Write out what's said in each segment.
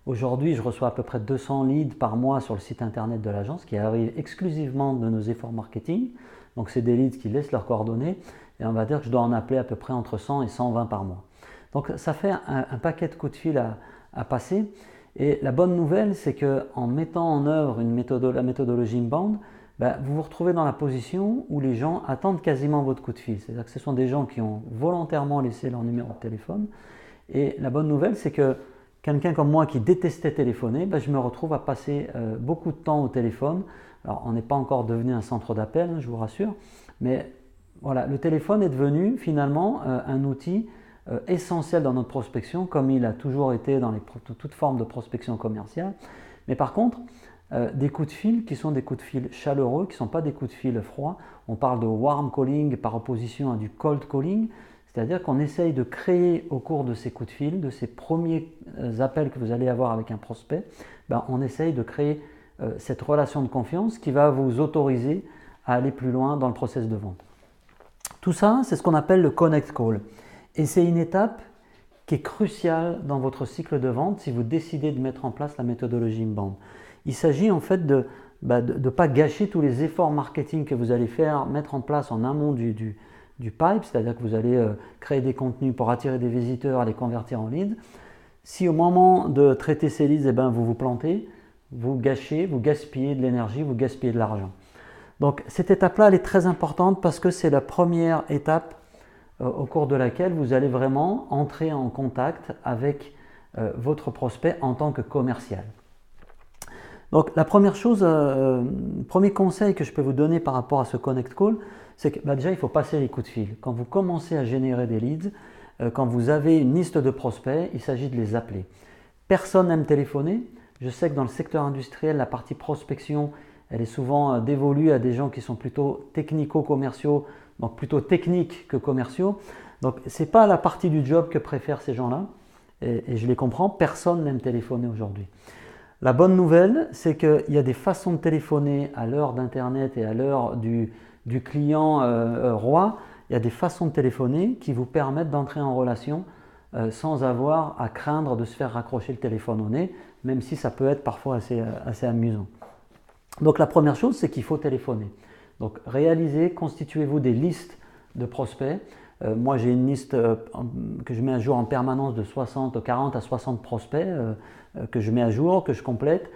Aujourd'hui, je reçois à peu près 200 leads par mois sur le site internet de l'agence qui arrivent exclusivement de nos efforts marketing. Donc, c'est des leads qui laissent leurs coordonnées et on va dire que je dois en appeler à peu près entre 100 et 120 par mois. Donc, ça fait un paquet de coups de fil à passer. Et la bonne nouvelle, c'est qu'en mettant en œuvre la méthodologie inbound, vous vous retrouvez dans la position où les gens attendent quasiment votre coup de fil. C'est-à-dire que ce sont des gens qui ont volontairement laissé leur numéro de téléphone. Et la bonne nouvelle, c'est que quelqu'un comme moi qui détestait téléphoner, je me retrouve à passer beaucoup de temps au téléphone. Alors, on n'est pas encore devenu un centre d'appel, je vous rassure, mais voilà, le téléphone est devenu finalement un outil essentiel dans notre prospection, comme il a toujours été dans toute forme de prospection commerciale. Mais par contre, des coups de fil qui sont des coups de fil chaleureux, qui ne sont pas des coups de fil froids. On parle de warm calling par opposition à du cold calling, c'est-à-dire qu'on essaye de créer au cours de ces coups de fil, de ces premiers appels que vous allez avoir avec un prospect, on essaye de créer cette relation de confiance qui va vous autoriser à aller plus loin dans le process de vente. Tout ça, c'est ce qu'on appelle le connect call. Et c'est une étape qui est cruciale dans votre cycle de vente si vous décidez de mettre en place la méthodologie inbound. Il s'agit en fait de ne pas gâcher tous les efforts marketing que vous allez mettre en place en amont du pipe, c'est-à-dire que vous allez créer des contenus pour attirer des visiteurs, les convertir en leads. Si au moment de traiter ces leads, vous vous plantez, vous gaspillez de l'énergie, vous gaspillez de l'argent. Donc cette étape-là, elle est très importante parce que c'est la première étape au cours de laquelle vous allez vraiment entrer en contact avec votre prospect en tant que commercial. Donc la première chose, premier conseil que je peux vous donner par rapport à ce connect call, c'est que déjà il faut passer les coups de fil. Quand vous commencez à générer des leads, quand vous avez une liste de prospects, il s'agit de les appeler. Personne n'aime téléphoner. Je sais que dans le secteur industriel, la partie prospection, elle est souvent dévolue à des gens qui sont plutôt technico-commerciaux, donc plutôt techniques que commerciaux. Donc ce n'est pas la partie du job que préfèrent ces gens-là, et je les comprends, personne n'aime téléphoner aujourd'hui. La bonne nouvelle, c'est qu'il y a des façons de téléphoner à l'heure d'Internet et à l'heure du client roi. Il y a des façons de téléphoner qui vous permettent d'entrer en relation sans avoir à craindre de se faire raccrocher le téléphone au nez, même si ça peut être parfois assez amusant. Donc la première chose, c'est qu'il faut téléphoner. Donc constituez-vous des listes de prospects. Moi j'ai une liste que je mets à jour en permanence de 40 à 60 prospects que je mets à jour, que je complète,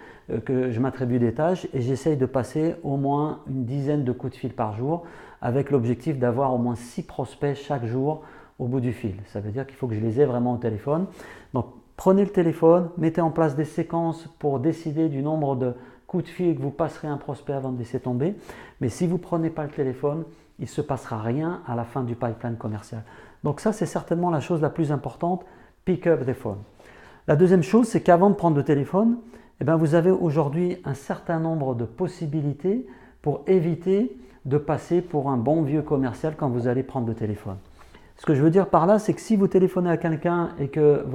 que je m'attribue des tâches et j'essaye de passer au moins une dizaine de coups de fil par jour avec l'objectif d'avoir au moins 6 prospects chaque jour au bout du fil. Ça veut dire qu'il faut que je les ai vraiment au téléphone. Donc prenez le téléphone, mettez en place des séquences pour décider du nombre de coups de fil que vous passerez à un prospect avant de laisser tomber. Mais si vous ne prenez pas le téléphone, il ne se passera rien à la fin du pipeline commercial. Donc ça, c'est certainement la chose la plus importante, pick up the phone. La deuxième chose, c'est qu'avant de prendre le téléphone, vous avez aujourd'hui un certain nombre de possibilités pour éviter de passer pour un bon vieux commercial quand vous allez prendre le téléphone. Ce que je veux dire par là, c'est que si vous téléphonez à quelqu'un et que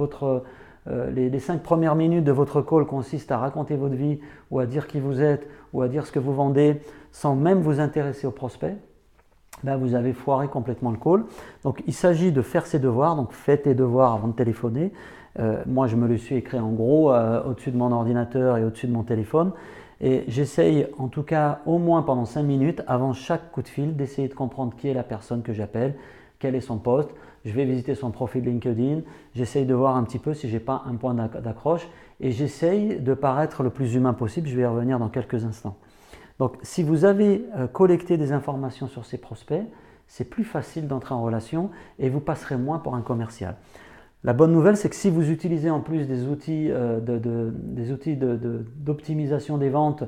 les 5 premières minutes de votre call consistent à raconter votre vie ou à dire qui vous êtes ou à dire ce que vous vendez sans même vous intéresser au prospect, vous avez foiré complètement le call. Donc il s'agit de faire ses devoirs, donc faites tes devoirs avant de téléphoner. Moi je me le suis écrit en gros au-dessus de mon ordinateur et au-dessus de mon téléphone. Et j'essaye en tout cas au moins pendant 5 minutes avant chaque coup de fil d'essayer de comprendre qui est la personne que j'appelle, quel est son poste. Je vais visiter son profil LinkedIn, j'essaye de voir un petit peu si je n'ai pas un point d'accroche et j'essaye de paraître le plus humain possible. Je vais y revenir dans quelques instants. Donc si vous avez collecté des informations sur ces prospects, c'est plus facile d'entrer en relation et vous passerez moins pour un commercial. La bonne nouvelle, c'est que si vous utilisez en plus des outils d'optimisation des ventes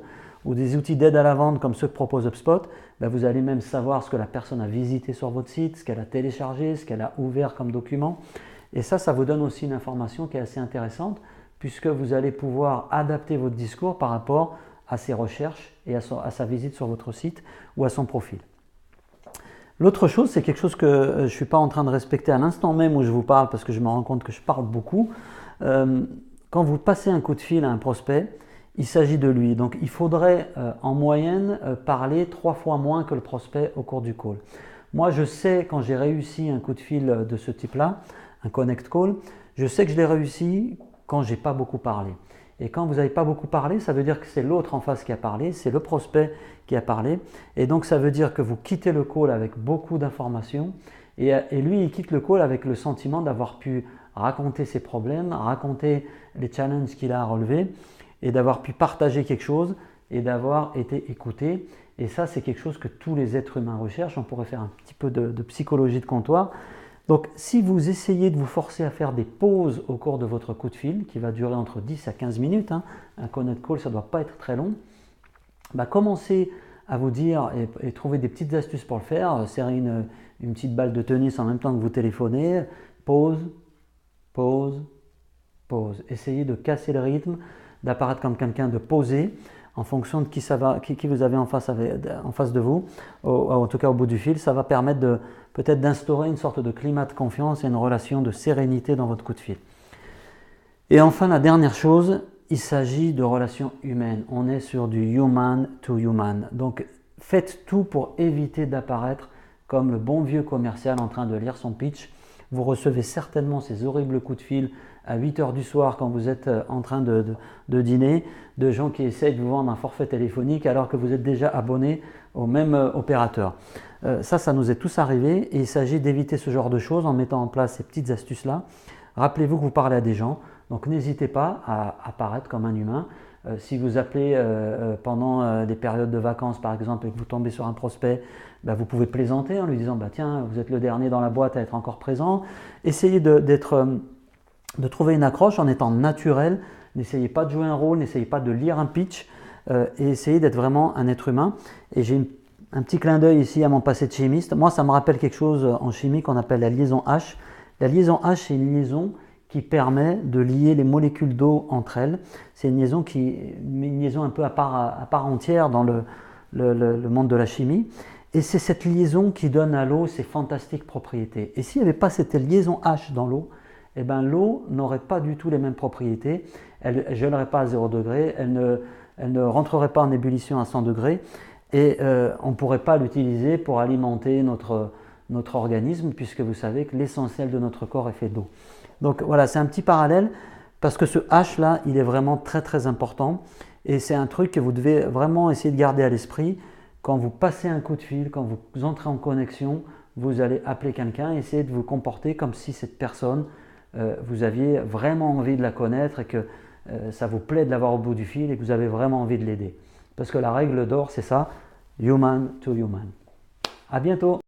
ou des outils d'aide à la vente comme ceux que propose HubSpot, vous allez même savoir ce que la personne a visité sur votre site, ce qu'elle a téléchargé, ce qu'elle a ouvert comme document. Et ça vous donne aussi une information qui est assez intéressante puisque vous allez pouvoir adapter votre discours par rapport à ses recherches et à sa visite sur votre site ou à son profil. L'autre chose, c'est quelque chose que je ne suis pas en train de respecter à l'instant même où je vous parle parce que je me rends compte que je parle beaucoup. Quand vous passez un coup de fil à un prospect, il s'agit de lui. Donc il faudrait en moyenne parler 3 fois moins que le prospect au cours du call. Moi je sais quand j'ai réussi un coup de fil de ce type-là, un connect call, je sais que je l'ai réussi quand j'ai pas beaucoup parlé. Et quand vous n'avez pas beaucoup parlé, ça veut dire que c'est l'autre en face qui a parlé, c'est le prospect qui a parlé. Et donc ça veut dire que vous quittez le call avec beaucoup d'informations et lui il quitte le call avec le sentiment d'avoir pu raconter ses problèmes, raconter les challenges qu'il a à relever et d'avoir pu partager quelque chose et d'avoir été écouté. Et ça, c'est quelque chose que tous les êtres humains recherchent. On pourrait faire un petit peu de psychologie de comptoir. Donc, si vous essayez de vous forcer à faire des pauses au cours de votre coup de fil, qui va durer entre 10 à 15 minutes, un connect call, ça ne doit pas être très long, commencez à vous dire et trouver des petites astuces pour le faire. Serrer une petite balle de tennis en même temps que vous téléphonez. Pause, pause, pause. Essayez de casser le rythme, d'apparaître comme quelqu'un de posé en fonction de qui vous avez en face de vous, en tout cas au bout du fil. Ça va permettre peut-être d'instaurer une sorte de climat de confiance et une relation de sérénité dans votre coup de fil. Et enfin, la dernière chose, il s'agit de relations humaines. On est sur du human to human. Donc, faites tout pour éviter d'apparaître comme le bon vieux commercial en train de lire son pitch. Vous recevez certainement ces horribles coups de fil à 8 h du soir quand vous êtes en train de dîner, de gens qui essayent de vous vendre un forfait téléphonique alors que vous êtes déjà abonné au même opérateur. Ça nous est tous arrivé et il s'agit d'éviter ce genre de choses en mettant en place ces petites astuces-là. Rappelez-vous que vous parlez à des gens, donc n'hésitez pas à apparaître comme un humain. Si vous appelez pendant des périodes de vacances par exemple et que vous tombez sur un prospect, vous pouvez plaisanter en lui disant tiens, vous êtes le dernier dans la boîte à être encore présent. Essayez de trouver une accroche en étant naturel. N'essayez pas de jouer un rôle, n'essayez pas de lire un pitch et essayez d'être vraiment un être humain. Et j'ai un petit clin d'œil ici à mon passé de chimiste. Moi, ça me rappelle quelque chose en chimie qu'on appelle la liaison H. La liaison H, c'est une liaison qui permet de lier les molécules d'eau entre elles. C'est une liaison un peu à part entière dans le monde de la chimie. Et c'est cette liaison qui donne à l'eau ses fantastiques propriétés. Et s'il n'y avait pas cette liaison H dans l'eau, l'eau n'aurait pas du tout les mêmes propriétés. Elle ne gèlerait pas à 0 degré, elle ne rentrerait pas en ébullition à 100 degrés et on ne pourrait pas l'utiliser pour alimenter notre organisme puisque vous savez que l'essentiel de notre corps est fait d'eau. Donc voilà, c'est un petit parallèle parce que ce H là, il est vraiment très très important et c'est un truc que vous devez vraiment essayer de garder à l'esprit. Quand vous passez un coup de fil, quand vous entrez en connexion, vous allez appeler quelqu'un, essayez de vous comporter comme si cette personne, vous aviez vraiment envie de la connaître et que ça vous plaît de l'avoir au bout du fil et que vous avez vraiment envie de l'aider. Parce que la règle d'or, c'est ça, human to human. À bientôt.